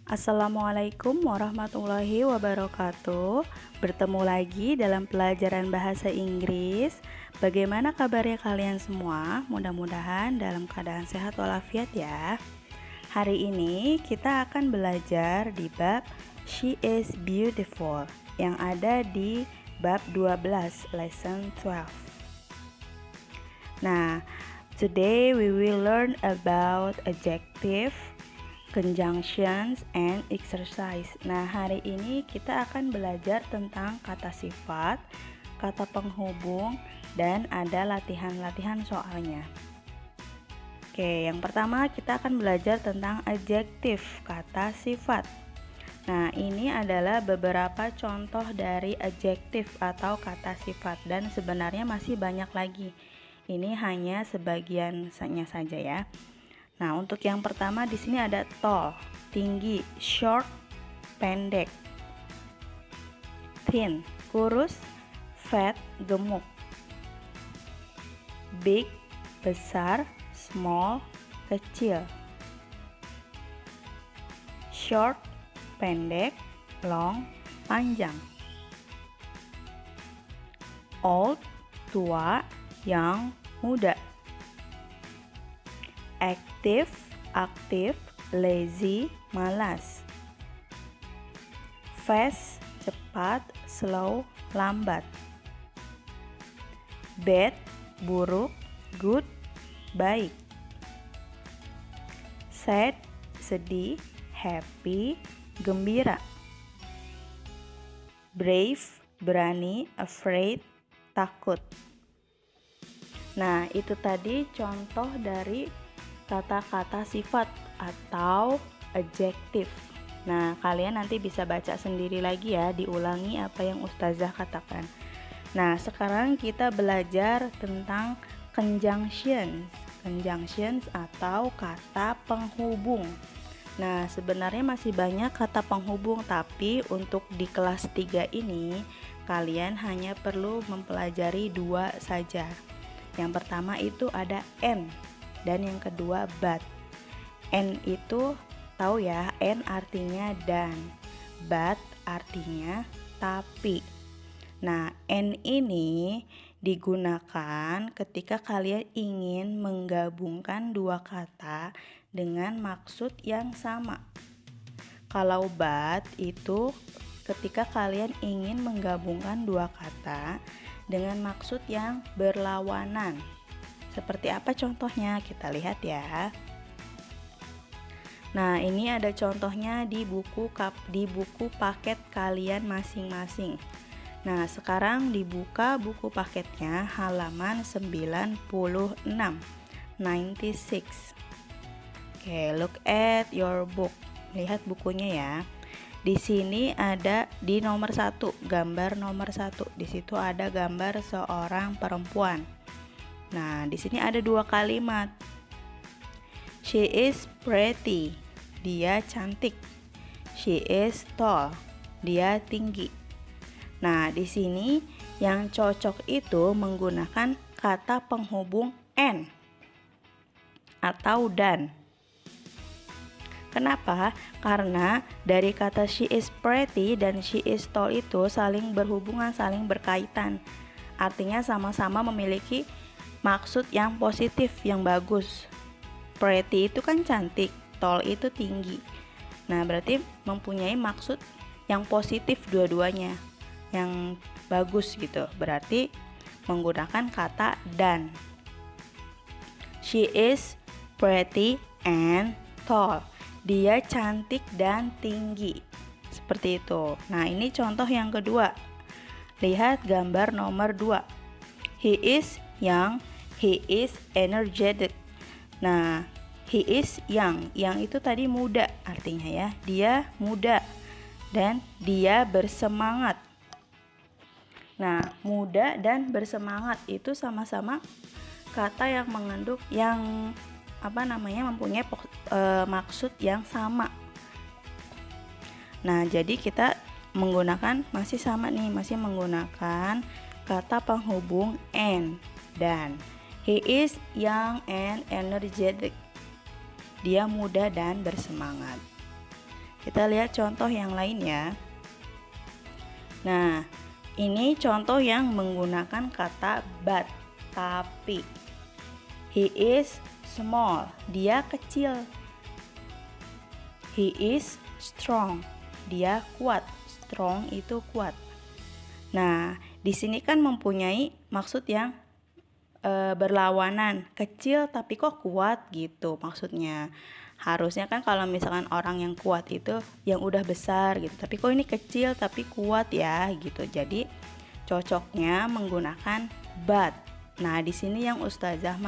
Assalamualaikum warahmatullahi wabarakatuh. Bertemu lagi dalam pelajaran bahasa Inggris. Bagaimana kabarnya kalian semua? Mudah-mudahan dalam keadaan sehat walafiat ya. Hari ini kita akan belajar di bab She is Beautiful yang ada di bab 12 lesson 12. Nah, today we will learn about adjective, conjunctions, and exercise. Nah, hari ini kita akan belajar tentang kata sifat, kata penghubung, dan ada latihan-latihan soalnya. Oke, yang pertama kita akan belajar tentang adjektif, kata sifat. Nah, ini adalah beberapa contoh dari adjektif atau kata sifat dan sebenarnya masih banyak lagi. Ini hanya sebagiannya saja ya. Nah, untuk yang pertama di sini ada tall, tinggi, short, pendek, thin, kurus, fat, gemuk, big, besar, small, kecil, short, pendek, long, panjang, old, tua, young, muda, active, aktif, lazy, malas, fast, cepat, slow, lambat, bad, buruk, good, baik, sad, sedih, happy, gembira, brave, berani, afraid, takut. Nah, itu tadi contoh dari kata-kata sifat atau adjektif. Nah, kalian nanti bisa baca sendiri lagi ya, diulangi apa yang Ustazah katakan. Nah, sekarang kita belajar tentang conjunctions atau kata penghubung. Nah, sebenarnya masih banyak kata penghubung, tapi untuk di kelas 3 ini kalian hanya perlu mempelajari 2 saja. Yang pertama itu ada and dan yang kedua but. And itu tahu ya, and artinya dan, but artinya tapi. Nah, and ini digunakan ketika kalian ingin menggabungkan dua kata dengan maksud yang sama. Kalau but itu ketika kalian ingin menggabungkan dua kata dengan maksud yang berlawanan. Seperti apa contohnya? Kita lihat ya. Nah, ini ada contohnya di buku paket kalian masing-masing. Nah, sekarang dibuka buku paketnya halaman 96. Oke, look at your book. Lihat bukunya ya. Di sini ada di nomor 1, gambar nomor 1. Di situ ada gambar seorang perempuan. Nah, di sini ada 2 kalimat. She is pretty. Dia cantik. She is tall. Dia tinggi. Nah, di sini yang cocok itu menggunakan kata penghubung and atau dan. Kenapa? Karena dari kata she is pretty dan she is tall itu saling berhubungan, saling berkaitan. Artinya sama-sama memiliki maksud yang positif, yang bagus. Pretty itu kan cantik, tall itu tinggi. Nah, berarti mempunyai maksud yang positif dua-duanya, yang bagus gitu. Berarti menggunakan kata dan. She is pretty and tall. Dia cantik dan tinggi. Seperti itu. Nah, ini contoh yang kedua. Lihat gambar nomor 2. He is young. He is energetic. Nah, he is young. Yang itu tadi muda artinya ya. Dia muda dan dia bersemangat. Nah, muda dan bersemangat itu sama-sama kata yang mengandung mempunyai maksud yang sama. Nah, jadi kita masih menggunakan kata penghubung and dan. He is young and energetic. Dia muda dan bersemangat. Kita lihat contoh yang lain ya. Nah, ini contoh yang menggunakan kata but, tapi. He is small, dia kecil. He is strong, dia kuat. Strong itu kuat. Nah, di sini kan mempunyai maksud yang berlawanan, kecil tapi kok kuat gitu maksudnya. Harusnya kan kalau misalkan orang yang kuat itu yang udah besar gitu, tapi kok ini kecil tapi kuat ya gitu. Jadi cocoknya menggunakan but. Nah, di sini yang ustazah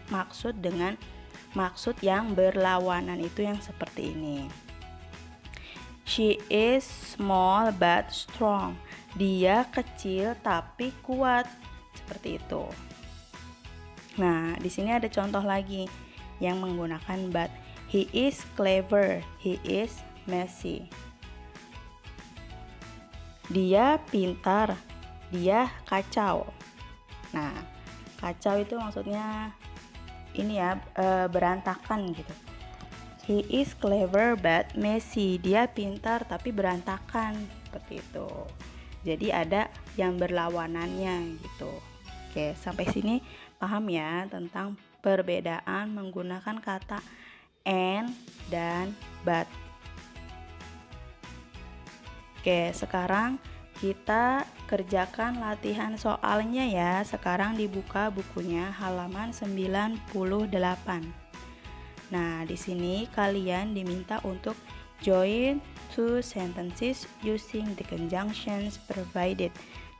maksud dengan maksud yang berlawanan itu yang seperti ini. She is small but strong. Dia kecil tapi kuat. Seperti itu. Nah, di sini ada contoh lagi yang menggunakan but. He is clever. He is messy. Dia pintar. Dia kacau. Nah, kacau itu maksudnya ini ya, berantakan gitu. He is clever but messy. Dia pintar tapi berantakan. Seperti itu. Jadi ada yang berlawanannya gitu. Oke, sampai sini paham ya tentang perbedaan menggunakan kata and dan but. Oke, sekarang kita kerjakan latihan soalnya ya. Sekarang dibuka bukunya halaman 98. Nah, di sini kalian diminta untuk join two sentences using the conjunctions provided.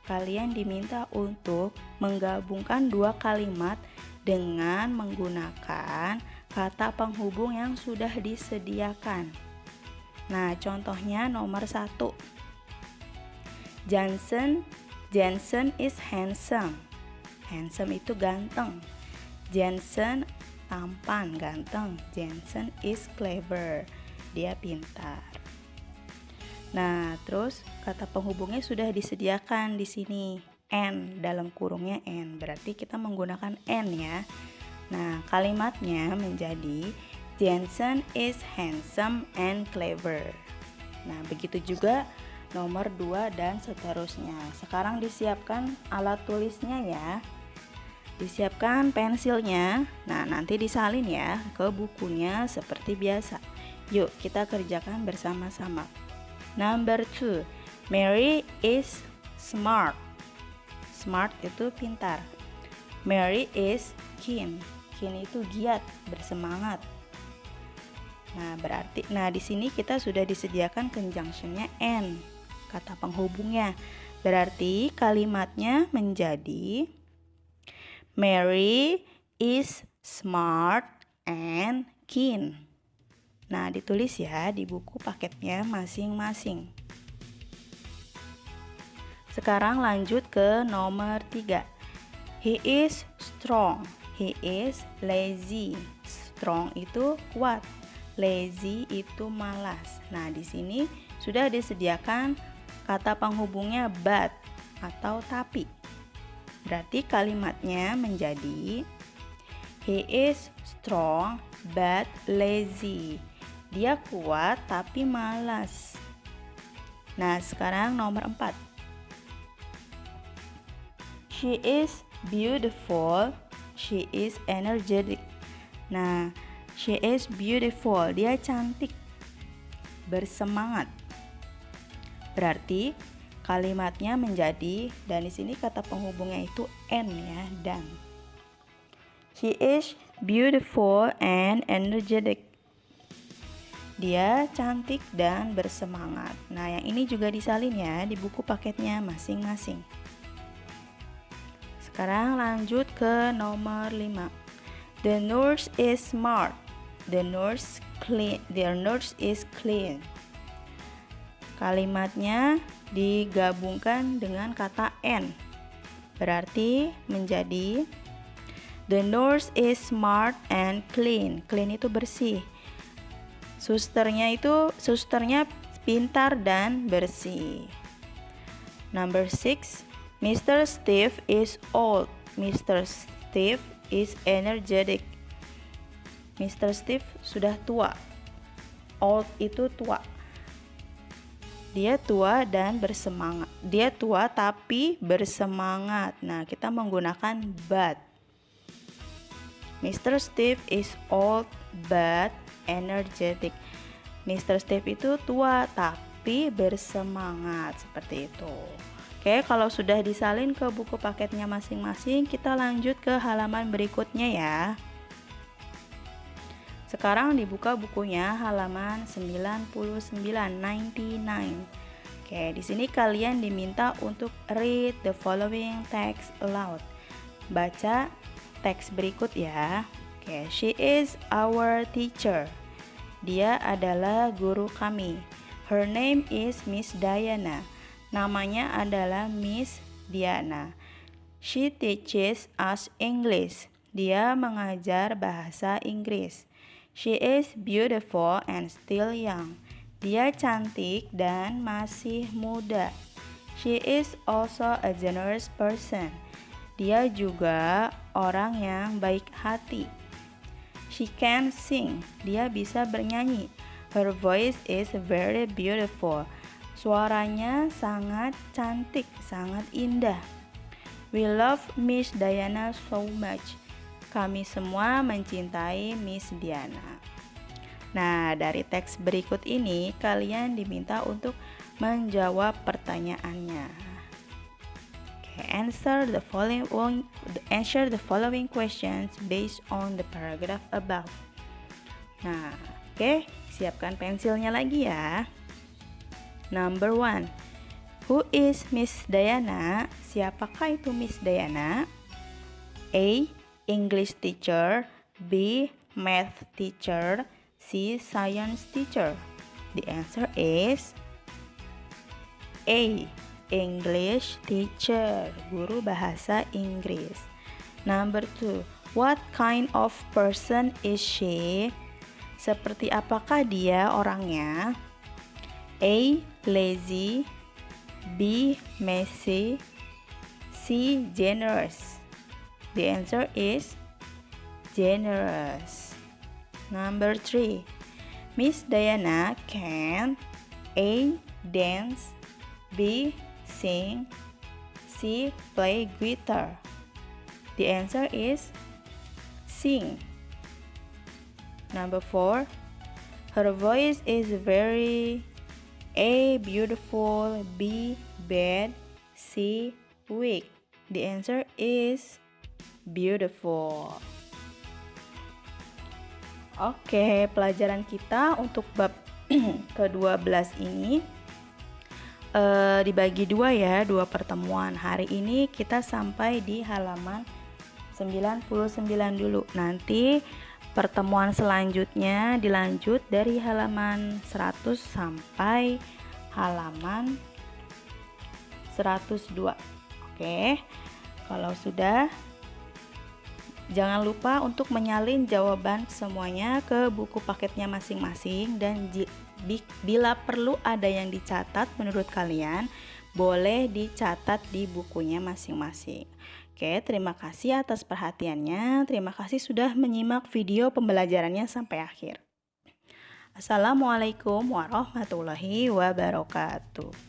Kalian diminta untuk menggabungkan dua kalimat dengan menggunakan kata penghubung yang sudah disediakan. Nah, contohnya nomor 1. Jensen is handsome. Handsome itu ganteng. Jensen tampan, ganteng. Jensen is clever. Dia pintar. Nah, terus kata penghubungnya sudah disediakan di sini. And, dalam kurungnya and. Berarti kita menggunakan and ya. Nah, kalimatnya menjadi Jensen is handsome and clever. Nah, begitu juga nomor 2 dan seterusnya. Sekarang disiapkan alat tulisnya ya. Disiapkan pensilnya. Nah, nanti disalin ya ke bukunya seperti biasa. Yuk, kita kerjakan bersama-sama. Number 2, Mary is smart. Smart itu pintar. Mary is keen. Keen itu giat, bersemangat. Nah, di sini kita sudah disediakan conjunctionnya and, kata penghubungnya. Berarti kalimatnya menjadi Mary is smart and keen. Nah, ditulis ya di buku paketnya masing-masing. Sekarang lanjut ke nomor 3. He is strong. He is lazy. Strong itu kuat. Lazy itu malas. Nah, di sini sudah disediakan kata penghubungnya but atau tapi. Berarti kalimatnya menjadi He is strong but lazy. Dia kuat tapi malas. Nah, sekarang nomor 4. She is beautiful. She is energetic. Nah, she is beautiful. Dia cantik, bersemangat. Berarti kalimatnya menjadi, dan di sini kata penghubungnya itu and ya, dan. She is beautiful and energetic. Dia cantik dan bersemangat. Nah, yang ini juga disalin ya di buku paketnya masing-masing. Sekarang lanjut ke nomor 5. The nurse is smart. The nurse is clean. Kalimatnya digabungkan dengan kata and. Berarti menjadi The nurse is smart and clean. Clean itu bersih. Susternya pintar dan bersih. Number 6. Mr. Steve is old. Mr. Steve is energetic. Mr. Steve sudah tua. Old itu tua. Dia tua dan bersemangat. Dia tua tapi bersemangat. Nah, kita menggunakan but. Mr. Steve is old but energetic. Mr. Steve itu tua tapi bersemangat, seperti itu. Oke, kalau sudah disalin ke buku paketnya masing-masing, kita lanjut ke halaman berikutnya ya. Sekarang dibuka bukunya halaman 99. Oke, di sini kalian diminta untuk read the following text aloud. Baca teks berikut ya. Oke, she is our teacher. Dia adalah guru kami. Her name is Miss Diana. Namanya adalah Miss Diana. She teaches us English. Dia mengajar bahasa Inggris. She is beautiful and still young. Dia cantik dan masih muda. She is also a generous person. Dia juga orang yang baik hati. She can sing. Dia bisa bernyanyi. Her voice is very beautiful. Suaranya sangat cantik, sangat indah. We love Miss Diana so much. Kami semua mencintai Miss Diana. Nah, dari teks berikut ini kalian diminta untuk menjawab pertanyaannya. Okay, answer the following questions based on the paragraph above. Nah, oke, siapkan pensilnya lagi ya. Number 1. Who is Miss Diana? Siapakah itu Miss Diana? A. English teacher. B. Math teacher. C. Science teacher. The answer is A. English teacher, guru bahasa Inggris. Number 2. What kind of person is she? Seperti apakah dia orangnya? A. Lazy. B. Messy. C. Generous. The answer is generous. Number 3. Miss Diana can A. Dance. B. Sing. C. Play guitar. The answer is sing. Number 4. Her voice is very A. Beautiful. B. Bad. C. Weak. The answer is beautiful. Oke, pelajaran kita untuk bab ke-12 ini dibagi dua ya, dua pertemuan. Hari ini kita sampai di halaman 99 dulu. Nanti pertemuan selanjutnya dilanjut dari halaman 100 sampai halaman 102. Oke, kalau sudah, jangan lupa untuk menyalin jawaban semuanya ke buku paketnya masing-masing, dan bila perlu ada yang dicatat menurut kalian, boleh dicatat di bukunya masing-masing. Oke, terima kasih atas perhatiannya. Terima kasih sudah menyimak video pembelajarannya sampai akhir. Assalamualaikum warahmatullahi wabarakatuh.